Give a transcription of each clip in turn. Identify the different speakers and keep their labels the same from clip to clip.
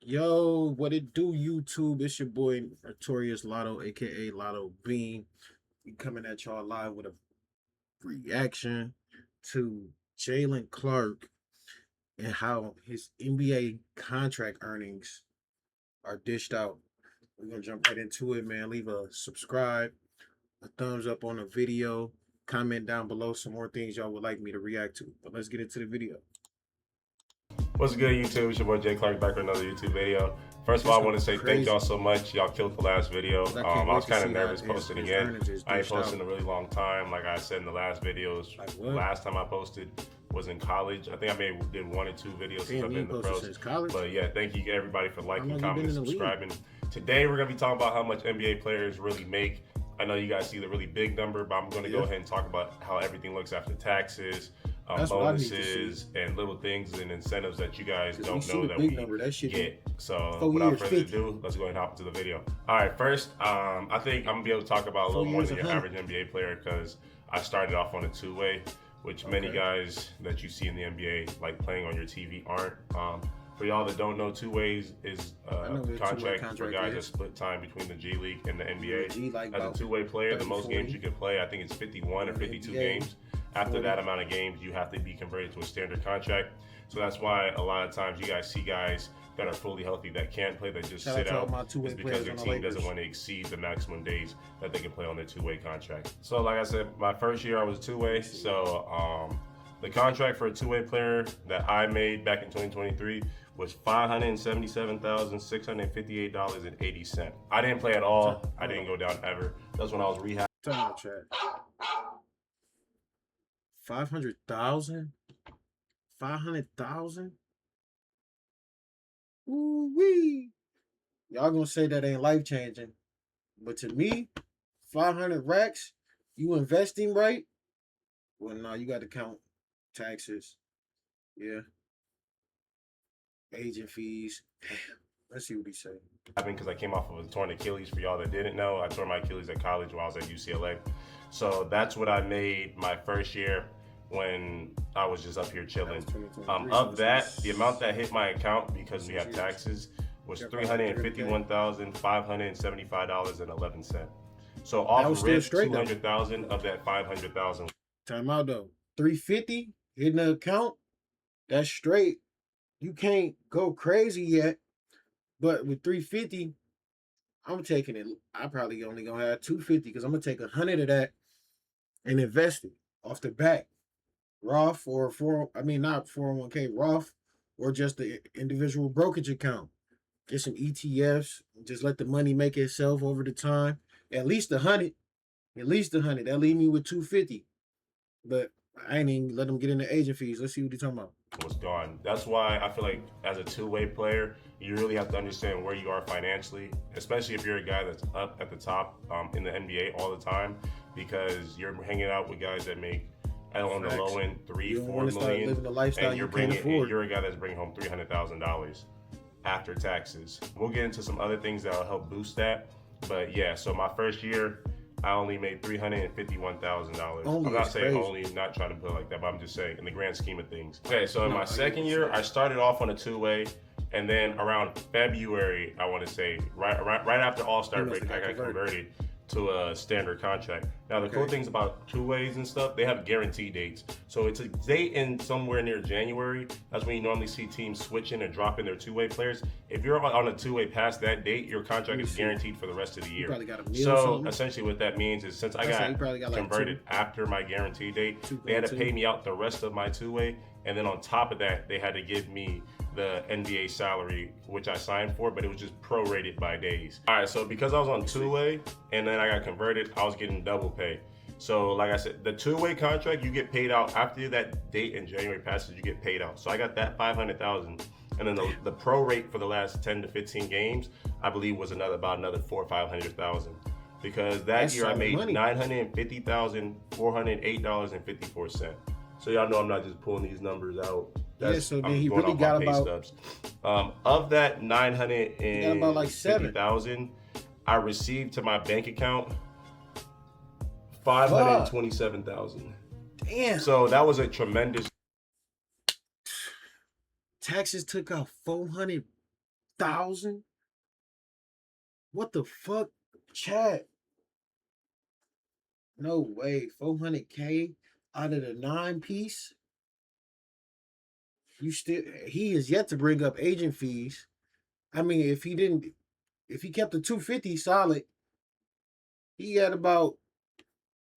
Speaker 1: Yo, what it do, YouTube? It's your boy Notorious Lotto, aka Lotto Bean. We coming at y'all live with a reaction to Jaylen Clark and how his NBA contract earnings are dished out. We're gonna jump right into it, man. Leave a subscribe, a thumbs up on the video, comment down below some more things y'all would like me to react to. But let's get into the video.
Speaker 2: What's good, YouTube? It's your boy Jay Clark back with another YouTube video. First of
Speaker 1: This
Speaker 2: all, I
Speaker 1: gonna
Speaker 2: want
Speaker 1: be
Speaker 2: to say thank
Speaker 1: crazy.
Speaker 2: y'all so much. Y'all killed the last video.
Speaker 1: 'Cause I
Speaker 2: I
Speaker 1: can't
Speaker 2: was
Speaker 1: wait to
Speaker 2: kind of
Speaker 1: see how
Speaker 2: nervous posting
Speaker 1: his
Speaker 2: again.
Speaker 1: earnings is
Speaker 2: I ain't
Speaker 1: dished out.
Speaker 2: posted in a really long time. Like I said in the last videos,
Speaker 1: Like what?
Speaker 2: last time I posted was in college. I think I did 1 or 2 videos since
Speaker 1: Damn,
Speaker 2: I've
Speaker 1: you
Speaker 2: been
Speaker 1: ain't
Speaker 2: in the
Speaker 1: posted
Speaker 2: pros.
Speaker 1: since college?
Speaker 2: But yeah, thank you everybody for
Speaker 1: How
Speaker 2: liking,
Speaker 1: long you been
Speaker 2: commenting,
Speaker 1: in the league?
Speaker 2: subscribing. Today we're gonna be talking about how much NBA players really make. I know you guys see the really big number, but I'm gonna go ahead and talk about how everything looks after taxes,
Speaker 1: That's what I need to
Speaker 2: bonuses, and little things and incentives that you guys
Speaker 1: 'Cause we
Speaker 2: don't
Speaker 1: see
Speaker 2: know
Speaker 1: the
Speaker 2: that
Speaker 1: big
Speaker 2: we
Speaker 1: number. That shit
Speaker 2: get. So
Speaker 1: 4
Speaker 2: without
Speaker 1: years,
Speaker 2: further
Speaker 1: 50.
Speaker 2: ado, let's go ahead and hop into the video. All right, first, I think I'm gonna be able to talk about a
Speaker 1: 4
Speaker 2: little more
Speaker 1: years,
Speaker 2: than your
Speaker 1: 100.
Speaker 2: average NBA player because I started off on a two-way, which many
Speaker 1: Okay.
Speaker 2: guys that you see in the NBA like playing on your TV aren't. For y'all that don't know, two ways is
Speaker 1: I know
Speaker 2: a
Speaker 1: what a two-way
Speaker 2: contract for
Speaker 1: contract
Speaker 2: guys that
Speaker 1: is.
Speaker 2: split time between the G League and the NBA.
Speaker 1: G like
Speaker 2: As a
Speaker 1: about
Speaker 2: two-way player, the
Speaker 1: 30,
Speaker 2: most
Speaker 1: 40.
Speaker 2: games you can play, I think it's 51 or
Speaker 1: In the
Speaker 2: 52
Speaker 1: NBA,
Speaker 2: games. After
Speaker 1: 40.
Speaker 2: that amount of games, you have to be converted to a standard contract. So that's why a lot of times you guys see guys that are fully healthy that can't play, that just
Speaker 1: Shout out
Speaker 2: sit
Speaker 1: to all
Speaker 2: out,
Speaker 1: my two-way
Speaker 2: is because
Speaker 1: players
Speaker 2: their
Speaker 1: on the
Speaker 2: team doesn't
Speaker 1: Lakers.
Speaker 2: want to exceed the maximum days that they can play on their two-way contract. So like I said, my first year I was two-way. So the contract for a two-way player that I made back in 2023 was $577,658.80. I didn't play at all. I didn't go down ever. That's when I was rehab.
Speaker 1: Time out, chat. 500,000? 500,000? Ooh wee! Y'all gonna say that ain't life changing, but to me, 500 racks, you investing right? Well, no, you got to count taxes. Yeah, agent fees. Let's see what he say.
Speaker 2: Because I came off of a torn Achilles. For y'all that didn't know, I tore my Achilles at college while I was at UCLA. So that's what I made my first year when I was just up here chilling. Of that, the amount that hit my account because we have taxes was $351,575.11. So off rip, 200,000 of that 500,000.
Speaker 1: Time out though. 350 hitting the account. That's straight. You can't go crazy yet. But with 350, I'm taking it. I probably only gonna have 250 because I'm gonna take 100 of that and invest it off the back. Roth or not 401k, Roth or just the individual brokerage account. Get some ETFs, just let the money make itself over the time. At least 100. At least 100. That leave me with 250. But I ain't even let them get into agent fees. Let's see what he's talking about.
Speaker 2: Was gone. That's why I feel like as a two-way player, you really have to understand where you are financially, especially if you're a guy that's up at the top in the NBA all the time, because you're hanging out with guys that make on the low end 3-4 million,
Speaker 1: living the lifestyle
Speaker 2: and
Speaker 1: you can't afford.
Speaker 2: you're a guy that's bringing home $300,000 after taxes. We'll get into some other things that'll help boost that, but yeah. So my first year, I only made $351,000. I'm not saying only, not trying to put it like that, but I'm just saying in the grand scheme of things. Okay, so in my second year, I started off on a two-way, and then around February, I want to say, right after All-Star break, I got converted to a standard contract. Now the cool things about two-ways and stuff, they have guaranteed dates. So it's a date in somewhere near January. That's when you normally see teams switching and dropping their two-way players. If you're on a two-way past that date, your contract is guaranteed for the rest of the year. So essentially what that means is since I got converted after my guarantee date, they had to pay me out the rest of my two-way. And then on top of that, they had to give me the NBA salary, which I signed for, but it was just prorated by days. All right, so because I was on two-way and then I got converted, I was getting double pay. So like I said, the two-way contract, you get paid out after that date in January passes, you get paid out. So I got that 500,000, and then the pro rate for the last 10 to 15 games, I believe was about another 400,000 or 500,000. Because that year I made $950,408.54. So y'all know I'm not just pulling these numbers out.
Speaker 1: So then he really got about
Speaker 2: stubs. Of that 950,000, I received to my bank account 527,000.
Speaker 1: Damn.
Speaker 2: So that was a tremendous.
Speaker 1: Taxes took out 400 400,000? What the fuck, chat? No way, 400K out of the 9 piece. He is yet to bring up agent fees. I mean, if he kept the 250 solid, he had about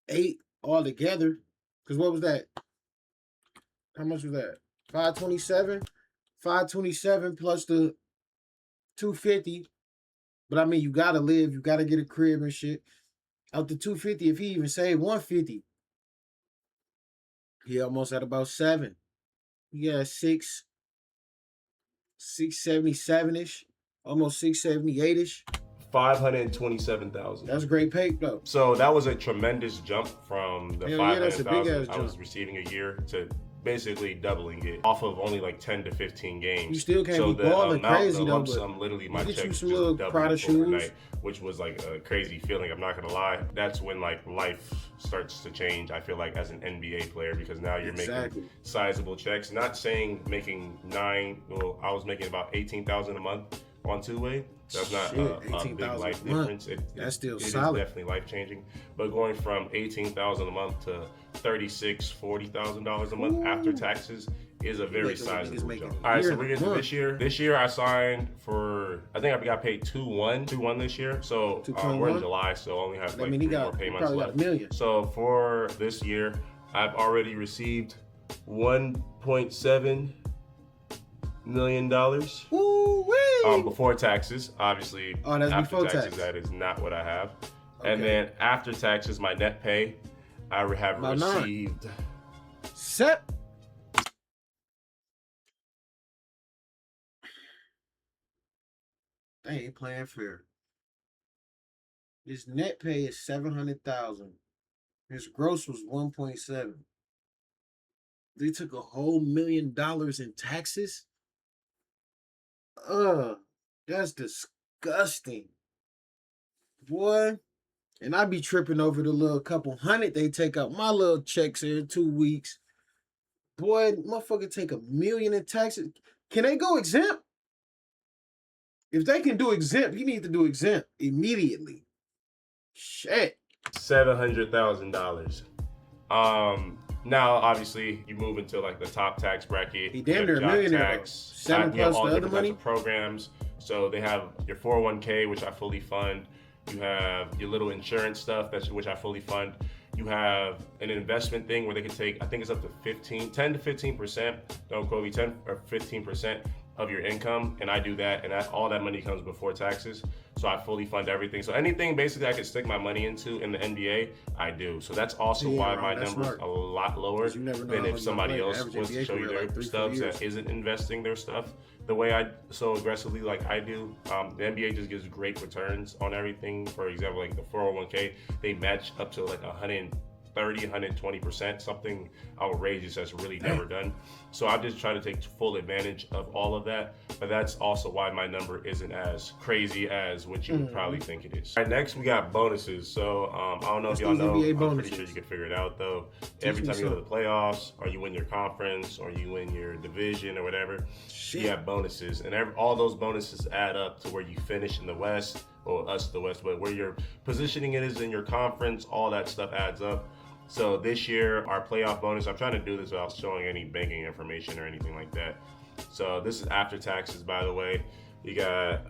Speaker 1: 8 altogether. Because what was that? How much was that? 527? 527 plus the 250. But I mean, you gotta live, you gotta get a crib and shit. Out the 250, if he even saved 150, he almost at about 7. He had 677-ish, almost 678-ish.
Speaker 2: 527,000.
Speaker 1: That's great pay though.
Speaker 2: So that was a tremendous jump from the 500,000 I was
Speaker 1: jump.
Speaker 2: receiving a year to basically doubling it off of only like 10 to 15 games.
Speaker 1: You still can't
Speaker 2: so
Speaker 1: be balling crazy
Speaker 2: the
Speaker 1: though.
Speaker 2: lump sum, literally my check just
Speaker 1: little
Speaker 2: doubled
Speaker 1: shoes,
Speaker 2: overnight, which was like a crazy feeling. I'm not gonna lie. That's when like life starts to change. I feel like as an NBA player, because now you're making sizable checks. Not saying making well, I was making about 18,000 a month on two-way. That's not a big life difference.
Speaker 1: That's still
Speaker 2: solid. It is definitely life-changing. But going from 18,000 a month to $40,000 a month after taxes is a very sizable jump. All right, so we're getting to this year. This year I signed for, I think I got paid 2-1 this year. So we're in July, so I only have like 3 more payments left. So for this year, I've already received $1.7 million before taxes. Obviously,
Speaker 1: that's
Speaker 2: after
Speaker 1: before
Speaker 2: taxes,
Speaker 1: tax.
Speaker 2: that is not what I have. Okay. And then after taxes, my net pay, I have about received.
Speaker 1: They ain't playing fair. His net pay is 700,000. His gross was 1.7. They took a whole $1 million in taxes. That's disgusting, boy. And I be tripping over the little couple hundred they take out my little checks every 2 weeks. Boy, motherfucker take $1 million in taxes. Can they go exempt? If they can do exempt, you need to do exempt immediately. Shit.
Speaker 2: $700,000. Now, obviously, you move into like the top tax bracket.
Speaker 1: He damn near $1 million.
Speaker 2: Tax.
Speaker 1: 7 plus
Speaker 2: all
Speaker 1: the other
Speaker 2: different
Speaker 1: money.
Speaker 2: Types of programs. So they have your 401k, which I fully fund. You have your little insurance stuff, which I fully fund. You have an investment thing where they can take, I think it's up to 10 to 15%. Don't quote me, 10 or 15% of your income, and I do that, and all that money comes before taxes. So I fully fund everything. So anything basically I could stick my money into in the NBA, I do. So that's also why my number's a lot lower than if somebody else was to show you their stubs that isn't investing their stuff the way I so aggressively like I do. The NBA just gives great returns on everything. For example, like the 401k, they match up to like 120%, something outrageous that's really never done. So I'm just trying to take full advantage of all of that. But that's also why my number isn't as crazy as what you would probably think it is. All right, next we got bonuses. So I don't know if y'all know, I'm pretty sure you can figure it out though. Every time you go to the playoffs, or you win your conference, or you win your division or whatever, you have bonuses. And all those bonuses add up to where you finish in the West, or the West, but where your positioning is in your conference, all that stuff adds up. So this year, our playoff bonus, I'm trying to do this without showing any banking information or anything like that. So this is after taxes, by the way. You got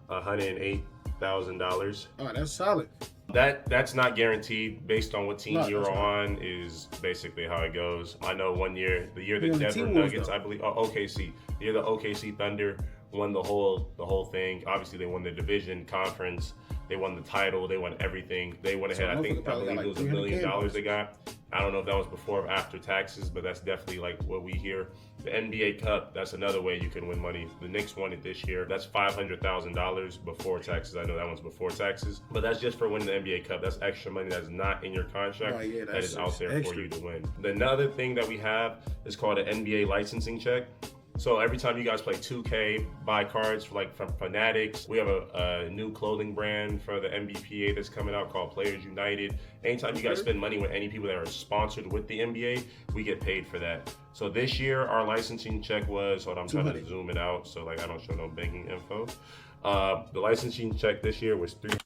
Speaker 2: $108,000.
Speaker 1: Oh, that's solid.
Speaker 2: That's not guaranteed. Based on what team you're on is basically how it goes. I know one year, the year the Denver Nuggets, I believe, OKC, the year the OKC Thunder won the whole thing. Obviously, they won the division, conference. They won the title. They won everything. They went ahead. I believe it was $1 million they got. I don't know if that was before or after taxes, but that's definitely like what we hear. The NBA Cup, that's another way you can win money. The Knicks won it this year. That's $500,000 before taxes. I know that one's before taxes, but that's just for winning the NBA Cup. That's extra money that's not in your contract. That is out there for you to win. Another thing that we have is called an NBA licensing check. So every time you guys play 2K, buy cards like from Fanatics. We have a new clothing brand for the NBPA that's coming out called Players United. Anytime you guys spend money with any people that are sponsored with the NBA, we get paid for that. So this year our licensing check was, hold on, I'm trying to zoom it out so like I don't show no banking info. The licensing check this year was three.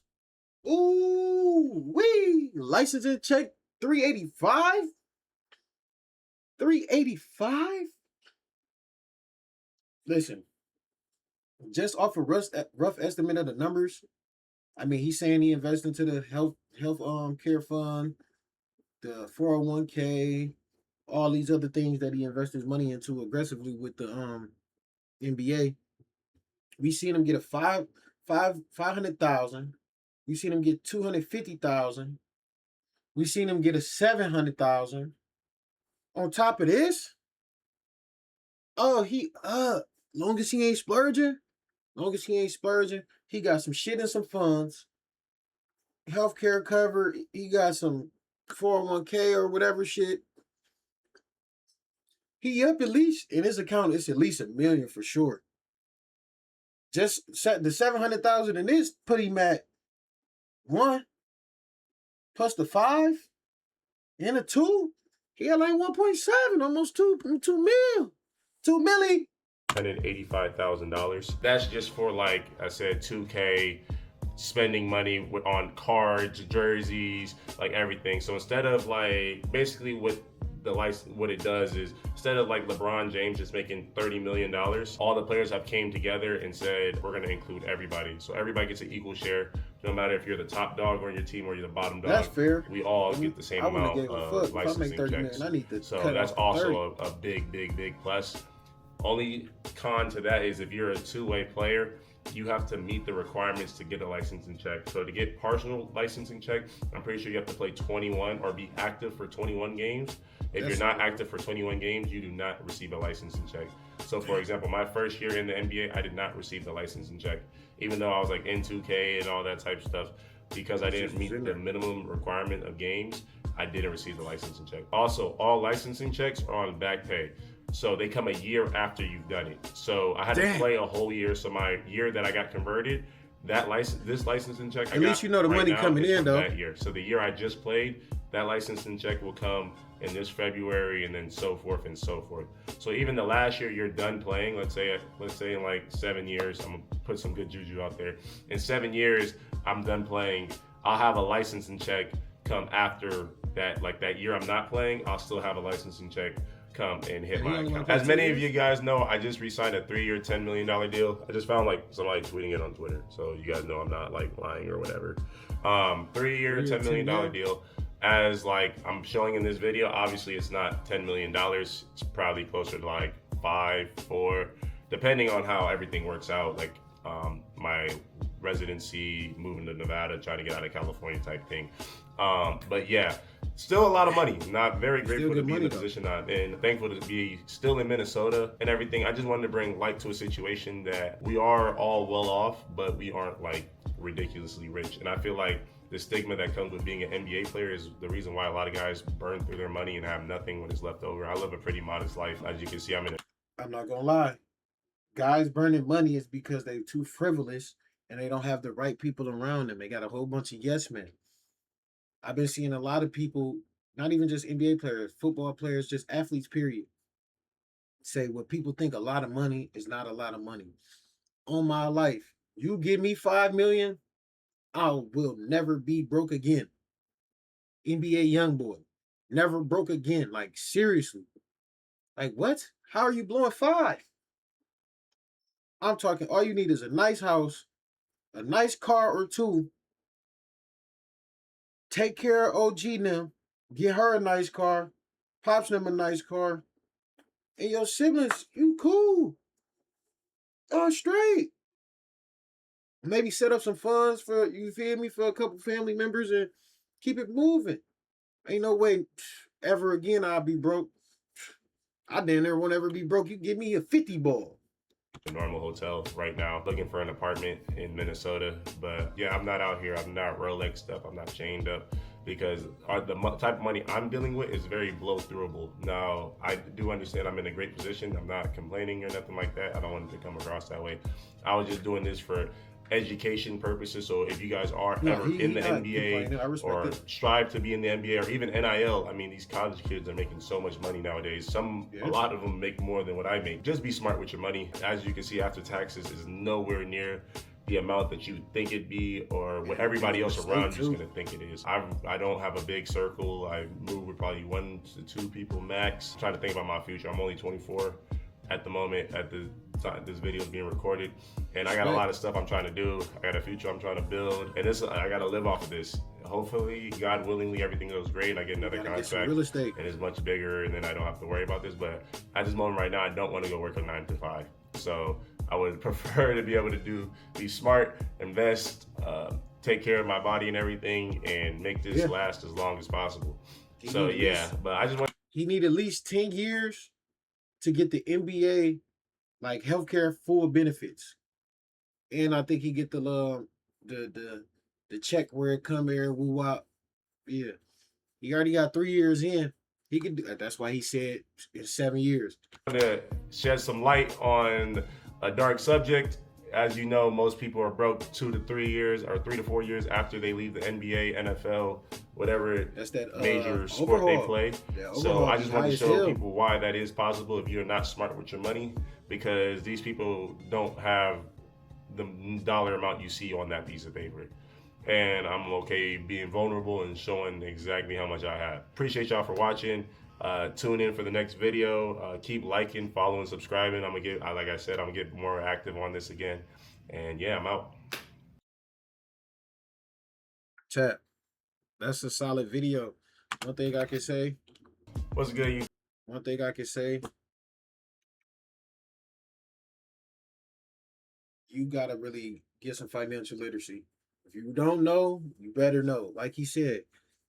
Speaker 1: Ooh, wee! Licensing check 385? 385? Listen, just off a rough estimate of the numbers, I mean, he's saying he invests into the health care fund, the 401k, all these other things that he invests his money into aggressively with the NBA. We seen him get a 500,000. We seen him get 250,000. We seen him get a 700,000. On top of this, long as he ain't splurging, he got some shit and some funds, healthcare cover. He got some 401k or whatever shit. He up at least in his account. It's at least $1 million for sure. Just set the 700,000 in this put him at 1 plus the 5 and a 2. He had like 1.7, almost 2 mil. 2 milli.
Speaker 2: $185,000. That's just for, like I said, 2K, spending money on cards, jerseys, like everything. So instead of like, basically what it does is, instead of like LeBron James just making $30 million, all the players have came together and said, we're gonna include everybody. So everybody gets an equal share. No matter if you're the top dog on your team or you're the bottom dog.
Speaker 1: That's fair.
Speaker 2: We all get the same amount of licensing checks.
Speaker 1: Million, I need to
Speaker 2: so that's also a big plus. Only con to that is if you're a two-way player, you have to meet the requirements to get a licensing check. So to get partial licensing check, I'm pretty sure you have to play 21 or be active for 21 games. If you're not active for 21 games, you do not receive a licensing check. So for example, my first year in the NBA, I did not receive the licensing check, even though I was like in 2K and all that type of stuff, because I didn't meet the minimum requirement of games. I didn't receive the licensing check. Also, all licensing checks are on back pay. So they come a year after you've done it. So I had to play a whole year. So my year that I got converted, this licensing check,
Speaker 1: at least you know the money coming in though.
Speaker 2: That year. So the year I just played, that licensing check will come in this February, and then so forth and so forth. So even the last year you're done playing, let's say in like 7 years, I'm gonna put some good juju out there. In 7 years, I'm done playing. I'll have a licensing check come after that. Like that year I'm not playing, I'll still have a licensing check come and hit my account. As many of you guys know, I just re-signed a 3-year, $10 million deal. I just found like somebody tweeting it on Twitter, so you guys know I'm not like lying or whatever. 3-year, $10 million deal. As like I'm showing in this video, obviously it's not $10 million. It's probably closer to like 5, 4, depending on how everything works out. Like my residency, moving to Nevada, trying to get out of California type thing. But yeah, still a lot of money. Not very grateful to be in the position I'm in. Thankful to be still in Minnesota and everything. I just wanted to bring light to a situation that we are all well off, but we aren't like ridiculously rich. And I feel like the stigma that comes with being an NBA player is the reason why a lot of guys burn through their money and have nothing when it's left over. I live a pretty modest life. As you can see, I'm
Speaker 1: not gonna lie. Guys burning money is because they're too frivolous and they don't have the right people around them. They got a whole bunch of yes men. I've been seeing a lot of people, not even just NBA players, football players, just athletes, period, say what people think a lot of money is not a lot of money. On my life, you give me $5 million, I will never be broke again. NBA YoungBoy, never broke again. Like seriously, like what? How are you blowing 5? I'm talking. All you need is a nice house, a nice car or 2. Take care of OG now. Get her a nice car. Pops them a nice car. And your siblings, you cool. Straight. Maybe set up some funds for, you feel me, for a couple family members and keep it moving. Ain't no way ever again I'll be broke. I damn near won't ever be broke. You give me a 50 ball.
Speaker 2: A normal hotel right now, looking for an apartment in Minnesota. But yeah, I'm not out here. I'm not Rolex up. I'm not chained up. because the type of money I'm dealing with is very blow throughable. Now, I do understand I'm in a great position. I'm not complaining or nothing like that. I don't want it to come across that way. I was just doing this for education purposes. So if you guys are
Speaker 1: No,
Speaker 2: ever in
Speaker 1: he
Speaker 2: the
Speaker 1: not
Speaker 2: NBA
Speaker 1: complaining. I respect
Speaker 2: or
Speaker 1: it.
Speaker 2: strive to be in the NBA or even NIL, I mean, these college kids are making so much money nowadays. A
Speaker 1: Yeah.
Speaker 2: lot of them make more than what I make. Just be smart with your money. As you can see, after taxes is nowhere near the amount that you think it'd be or what
Speaker 1: And
Speaker 2: everybody
Speaker 1: making a
Speaker 2: else
Speaker 1: mistake
Speaker 2: around you is
Speaker 1: too.
Speaker 2: going to think it is. I don't have a big circle. I move with probably 1 to 2 people max. I'm trying to think about my future. I'm only 24 at the moment at the time this video is being recorded, and I got a lot
Speaker 1: Respect.
Speaker 2: of stuff I'm trying to do. I got a future I'm trying to build, and this I got to live off of this. Hopefully, God willingly, everything goes great, and I get
Speaker 1: You
Speaker 2: another
Speaker 1: gotta get some
Speaker 2: contract,
Speaker 1: real estate.
Speaker 2: and it's much bigger, and then I don't have to worry about this. But at this moment right now, I don't want to go work a 9 to 5. So I would prefer to be able to be smart, invest, take care of my body and everything, and make this
Speaker 1: Yeah.
Speaker 2: last as long as possible.
Speaker 1: He
Speaker 2: So
Speaker 1: need at
Speaker 2: yeah,
Speaker 1: least
Speaker 2: but I just want.
Speaker 1: he need at least 10 years to get the NBA like healthcare full benefits. And I think he get the the the check where it come here and woo out. Yeah. He already got 3 years in. He can do that. That's why he said in 7 years.
Speaker 2: To shed some light on a dark subject. As you know, most people are broke 2 to 3 years or 3 to 4 years after they leave the NBA, NFL, whatever
Speaker 1: That's that
Speaker 2: major sport they
Speaker 1: overhaul.
Speaker 2: play.
Speaker 1: That
Speaker 2: So
Speaker 1: overhaul
Speaker 2: I
Speaker 1: be
Speaker 2: just want
Speaker 1: high
Speaker 2: to
Speaker 1: as
Speaker 2: show
Speaker 1: hell.
Speaker 2: people why that is possible if you're not smart with your money, because these people don't have the dollar amount you see on that piece of paper. And I'm okay being vulnerable and showing exactly how much I have. Appreciate y'all for watching. Tune in for the next video. Keep liking, following, subscribing. I'm gonna get, like I said, I'm gonna get more active on this again. And yeah, I'm out.
Speaker 1: Chat. That's a solid video. One thing I can say,
Speaker 2: What's good, you?
Speaker 1: one thing I can say, you gotta really get some financial literacy. If you don't know, you better know. Like he said,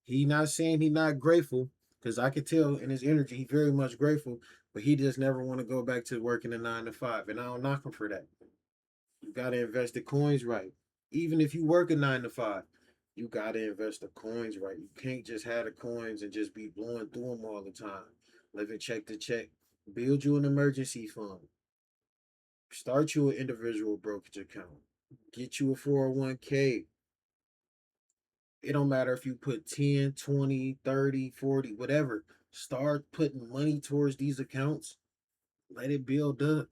Speaker 1: he not saying he not grateful, because I could tell in his energy he very much grateful, but he just never want to go back to working a 9 to 5. And I don't knock him for that. You gotta invest the coins right. Even if you work a 9 to 5, you gotta invest the coins right. You can't just have the coins and just be blowing through them all the time. Living check to check. Build you an emergency fund. Start you an individual brokerage account. Get you a 401k. It don't matter if you put 10, 20, 30, 40, whatever. Start putting money towards these accounts. Let it build up.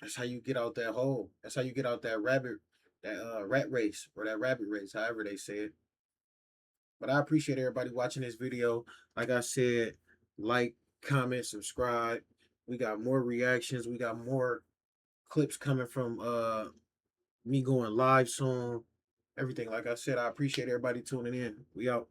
Speaker 1: That's how you get out that hole. That's how you get out that rat race or that rabbit race, however they say it. But I appreciate everybody watching this video. Like I said, like, comment, subscribe. We got more reactions. We got more clips coming from me going live soon. Everything. Like I said, I appreciate everybody tuning in. We out.